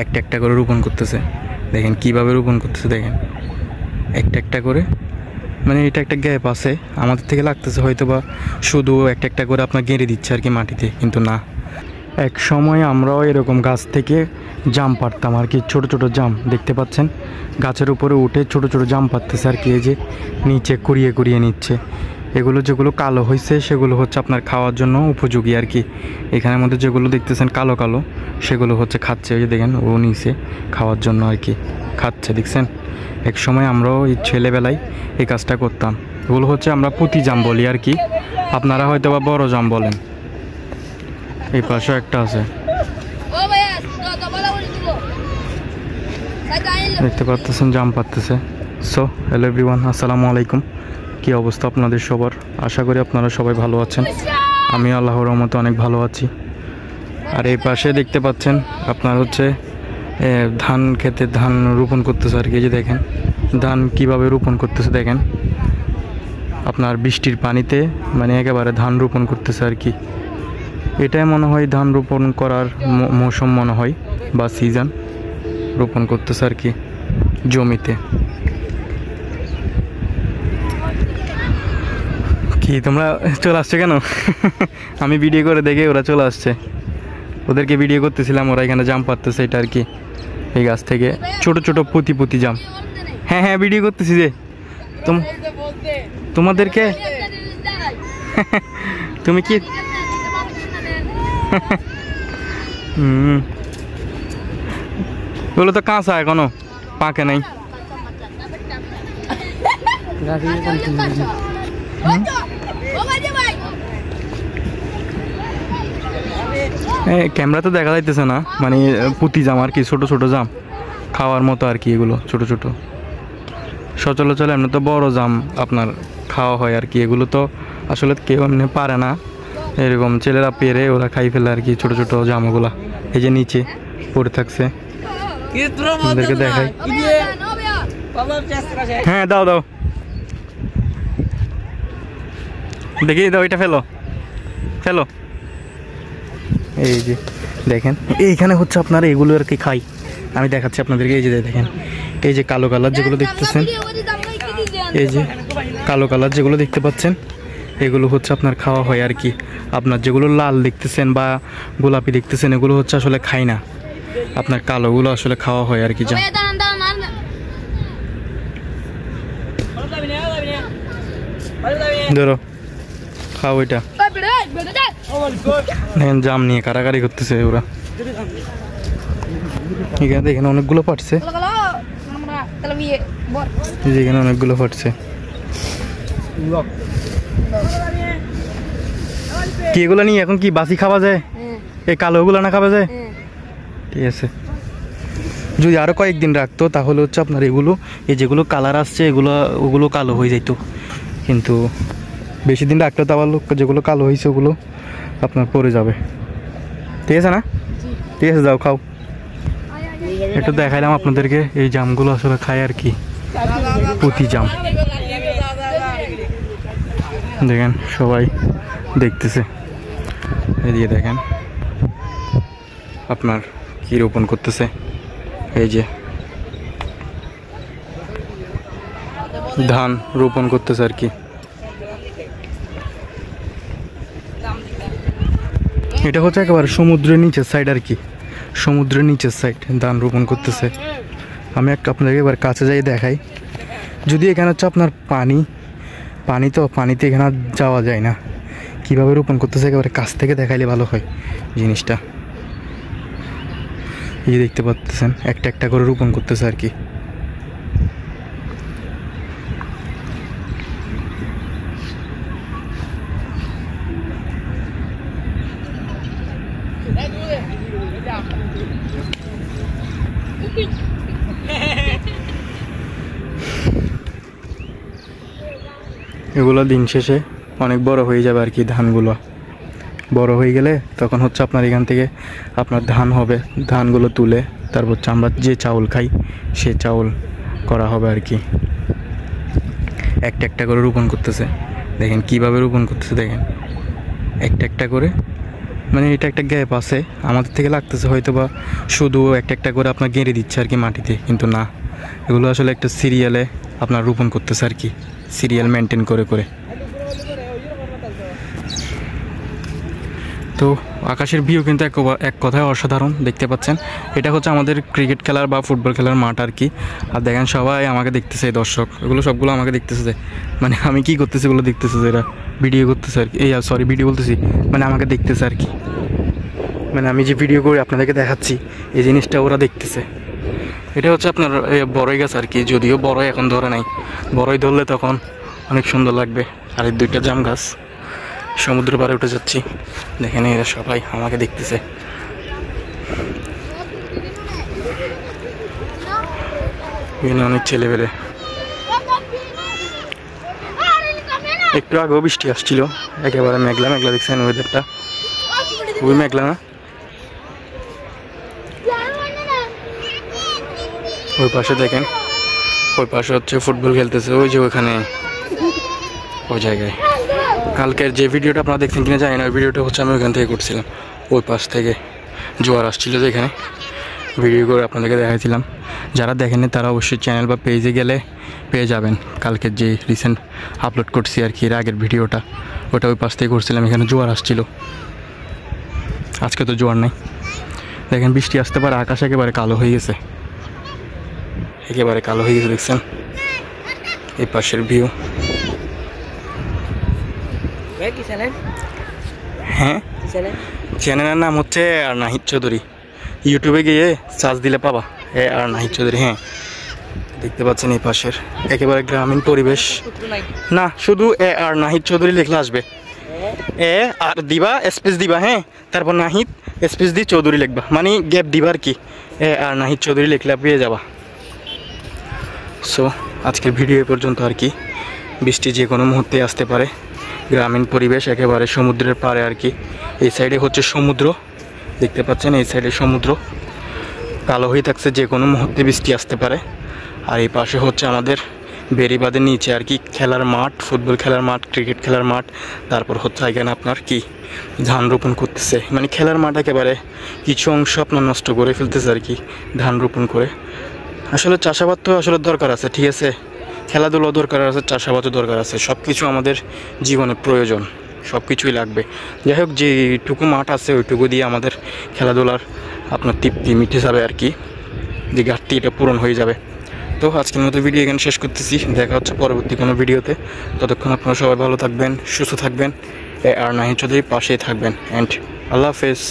একটা একটা করে রোপণ করতেছে। দেখেন কিভাবে রোপণ করতেছে, দেখেন একটা একটা করে। মানে এটা একটা গ্যাপ আছে, আমাদের থেকে লাগতেছে হয়তো বা শুধু একটা একটা করে আপনার গেঁড়ে দিচ্ছে আর কি মাটিতে, কিন্তু না। এক সময় আমরাও এরকম গাছ থেকে জাম পাড়তাম আর কি, ছোট ছোট জাম দেখতে পাচ্ছেন গাছের উপরে উঠে ছোট ছোট জাম পাড়তেছে আর কি। এই যে নিচে কুড়িয়ে কুড়িয়ে নিচ্ছে। এগুলো যেগুলো কালো হয়েছে সেগুলো হচ্ছে আপনার খাওয়ার জন্য উপযোগী আর কি। এখানের মধ্যে যেগুলো দেখতেছেন কালো কালো সেগুলো হচ্ছে খাচ্ছে। ওই যে দেখেন ও নিচে খাওয়ার জন্য আর কি খাচ্ছে, দেখছেন। এক সময় আমরাও এই ছেলেবেলায় এই কাজটা করতাম। এগুলো হচ্ছে আমরা পুঁতি জাম বলি আর কি, আপনারা হয়তো বা বড় জাম বলেন। এই পাশেও একটা আছে, দেখতে পাচ্ছেন জাম পাততেছে। সো হ্যালো এভরিওয়ান, আসসালামু আলাইকুম। কী অবস্থা আপনাদের সবার? আশা করি আপনারা সবাই ভালো আছেন। আমি আল্লাহর রহমতে অনেক ভালো আছি। আর এই পাশে দেখতে পাচ্ছেন আপনার হচ্ছে ধান খেতে ধান রোপণ করতেছে আর কি। যে দেখেন ধান কিভাবে রোপণ করতেছে, দেখেন আপনার বৃষ্টির পানিতে মানে একেবারে ধান রোপণ করতেছে আর কি। এটাই মনে হয় ধান রোপণ করার মৌসুম মনে হয়, বা সিজন। রোপণ করতেছে আর কি জমিতে। কি তোমরা চলে আসছো কেন? আমি ভিডিও করে দেখে ওরা চলে আসছে, ওদেরকে ভিডিও করতেছিলাম, ওরা এখানে জাম পাড়তেছে এটা আর কি। এই গাছ থেকে ছোট ছোট পুঁতি পুঁতি জাম। হ্যাঁ হ্যাঁ ভিডিও করতেছি যে তোমাদেরকে। তুমি কি বলো তো কাঁচা এখনো পাকে নাই। ক্যামেরা তো দেখা যাইতেছে না, মানে পুঁতি জাম আর কি, ছোট ছোট জাম খাওয়ার মতো আর কি। এগুলো ছোট ছোট সচলাচল এমনি তো বড় জাম আপনার খাওয়া হয় আর কি। এগুলো তো আসলে কেউ এমনি পারে না, এরকম ছেলেরা পেরে ওরা খাই ফেলে আর কি ছোট ছোট জামগুলা। এই যে নিচে পড়ে থাকছে, আপনাদেরকে দেখাই। হ্যাঁ দাও দাও দেখি, দাও এটা ফেলো ফেলো। এই যে দেখেন এইখানে হচ্ছে আপনারা এগুলো আর কি খাই। আমি দেখাচ্ছি আপনাদেরকে। এই যে দেখেন এই যে কালো কালার যেগুলো দেখতেছেন, এই যে কালো কালার যেগুলো দেখতে পাচ্ছেন, এগুলো হচ্ছে আপনার খাওয়া হয় আর কি। আপনার যেগুলো লাল দেখতেছেন বা গোলাপি দেখতেছেন এগুলো হচ্ছে আসলে খাই না, আপনার কালোগুলো আসলে খাওয়া হয় আর কি। যা ধরো খাও এটা। দেখেন জাম নিয়ে কারাকারি করতেছে ওরা। এখানে দেখেন অনেকগুলো পাটছে, এখানে অনেকগুলো পাটছে। কি এগুলো নিয়ে এখন কি বাসি খাওয়া যায়? এই কালো ওগুলো না খাওয়া যায়? ঠিক আছে, যদি আরো কয়েকদিন রাখতো তাহলে হচ্ছে আপনার এগুলো এই যেগুলো কালার আসছে এগুলো ওগুলো কালো হয়ে যেত, কিন্তু বেশি দিন রাখলে তো আবার যেগুলো কালো হয়েছে ওগুলো আপনার পড়ে যাবে। ঠিক আছে না? ঠিক আছে যাও খাও। একটু দেখাইলাম আপনাদেরকে এই জামগুলো আসলে খায় আর কি, পুঁতি জাম। দেখেন সবাই দেখতেছে, এদিকে দেখেন আপনার কি রোপণ করতেছে। এই যে ধান রোপণ করতেছে আর কি। এটা হচ্ছে একেবারে সমুদ্রের নিচের সাইড আর কি, সমুদ্রের নিচের সাইড ধান রোপণ করতেছে। আমি আপনাদেরকে এবার কাছে যাই দেখাই। যদি এখানে হচ্ছে আপনার পানি তো পানিতে এখানে যাওয়া যায় না, কীভাবে রোপণ করতেছে একেবারে কাছ থেকে দেখাইলে ভালো হয় জিনিসটা। এই দেখতে পাচ্ছেন একটা একটা করে রোপণ করতেছে আর কি। এগুলো দিন শেষে অনেক বড় হয়ে যাবে আর কি। ধানগুলো বড় হয়ে গেলে তখন হচ্ছে আপনার এখান থেকে আপনার ধান হবে, ধানগুলো তুলে তারপর আমরা যে চাউল খাই সে চাউল করা হবে আর কি। একটা একটা করে রোপণ করতেছে, দেখেন কিভাবে রোপণ করতেছে, দেখেন একটা একটা করে মানে এটা একটা গ্যাপ আছে, আমাদের থেকে লাগতেছে হয়তো বা শুধু একটা একটা করে আপনার গেঁড়ে দিচ্ছে আর কি মাটিতে, কিন্তু না, এগুলো আসলে একটা সিরিয়ালে আপনার রোপণ করতেছে আর কি, সিরিয়াল মেনটেন করে করে। তো আকাশের ভিউ কিন্তু এক কথায় অসাধারণ, দেখতে পাচ্ছেন। এটা হচ্ছে আমাদের ক্রিকেট খেলার বা ফুটবল খেলার মাঠ আর কি। আর দেখেন সবাই আমাকে দেখতেছে, দর্শক এগুলো সবগুলো আমাকে দেখতেছে, মানে আমি কি করতেছি এগুলো দেখতেছে, এরা ভিডিও করতেছে আর কি, এই সরি ভিডিও বলতেছি, মানে আমাকে দেখতেছে আর কি, মানে আমি যে ভিডিও করে আপনাদেরকে দেখাচ্ছি এই জিনিসটা ওরা দেখতেছে। এটা হচ্ছে আপনার বড়ই গাছ আর কি, যদিও বড়ই এখন ধরে নাই, বড়ই ধরলে তখন অনেক সুন্দর লাগবে। আর এই দুইটা জাম গাছ, সমুদ্র পাড়ে উঠে যাচ্ছি, দেখেন এরা সবাই আমাকে দেখতেছে। এখানে অনেক ছেলেবেলে, একটু আগেও বৃষ্টি আসছিল, একেবারে মেঘলা মেঘলা, দেখছেন ওয়েদারটা খুবই মেঘলা না? ওই পাশে দেখেন, ওই পাশে হচ্ছে ফুটবল খেলতেছে, ওই যে ওইখানে ওই জায়গায়। কালকের যে ভিডিওটা আপনারা দেখছেন কিনা জানি না, ওই ভিডিওটা হচ্ছে আমি ওইখান থেকে করছিলাম, ওই পাশ থেকে জোয়ার আসছিল যে এখানে ভিডিও করে আপনাদেরকে দেখাইছিলাম। যারা দেখেননি তারা অবশ্যই চ্যানেল বা পেজে গেলে পেয়ে যাবেন কালকের যে রিসেন্ট আপলোড করছি আর কি, এর আগের ভিডিওটা, ওটা ওই পাশ থেকে করছিলাম, এখানে জোয়ার আসছিল। আজকে তো জোয়ার নাই, দেখেন বৃষ্টি আসতে পারে, আকাশ একেবারে কালো হয়ে গেছে, একেবারে কালো হয়ে গেছে, দেখছেন এই পাশের ভিউ। হ্যাঁ, চ্যানেলের নাম হচ্ছে আর নাহিদ চৌধুরী, ইউটিউবে গিয়ে সার্চ দিলে পাবা আর নাহিদ চৌধুরী। হ্যাঁ, দেখতে পাচ্ছেন এই পাশের একেবারে গ্রামীণ পরিবেশ, না শুধু আর নাহিদ চৌধুরী লিখলে আসবে, আর দিবা স্পেস দিবা, হ্যাঁ, তারপর নাহিদ স্পেস দিয়ে চৌধুরী লিখবা, মানে গ্যাপ দিবা আর কি, আর নাহিদ চৌধুরী লিখলে পেয়ে যাবা। সো আজকের ভিডিও এ পর্যন্ত আর কি, বৃষ্টি যে কোনো মুহূর্তে আসতে পারে, গ্রামীণ পরিবেশ একেবারে সমুদ্রের পাড়ে আর কি, এই সাইডে হচ্ছে সমুদ্র, দেখতে পাচ্ছেন এই সাইডে সমুদ্র কালো হয়ে থাকছে, যে কোনো মুহূর্তে বৃষ্টি আসতে পারে। আর এই পাশে হচ্ছে আমাদের বেড়িবাঁধের নিচে আর কি খেলার মাঠ, ফুটবল খেলার মাঠ, ক্রিকেট খেলার মাঠ, তারপর হচ্ছে এখানে আপনার কি ধান রোপণ করতেছে, মানে খেলার মাঠ একেবারে কিছু অংশ আপনার নষ্ট করে ফেলতেছে আর কি ধান রোপণ করে। আসলে চাষাবাদ তো আসলে দরকার আছে, ঠিক আছে, খেলাধুলো দরকার আছে, চাষাবাদও দরকার আছে, সব কিছু আমাদের জীবনে প্রয়োজন, সব কিছুই লাগবে। যাই হোক, যেটুকু মাঠ আছে ওইটুকু দিয়ে আমাদের খেলাধুলার আপনার তৃপ্তি মিটে যাবে আর কি, যে ঘাটতি এটা পূরণ হয়ে যাবে। তো আজকের মতো ভিডিও এখানে শেষ করতেছি, দেখা হচ্ছে পরবর্তী কোনো ভিডিওতে। ততক্ষণ আপনারা সবাই ভালো থাকবেন, সুস্থ থাকবেন, আর নাহিদ চৌধুরীর পাশেই থাকবেন, অ্যান্ড আল্লাহ হাফেজ।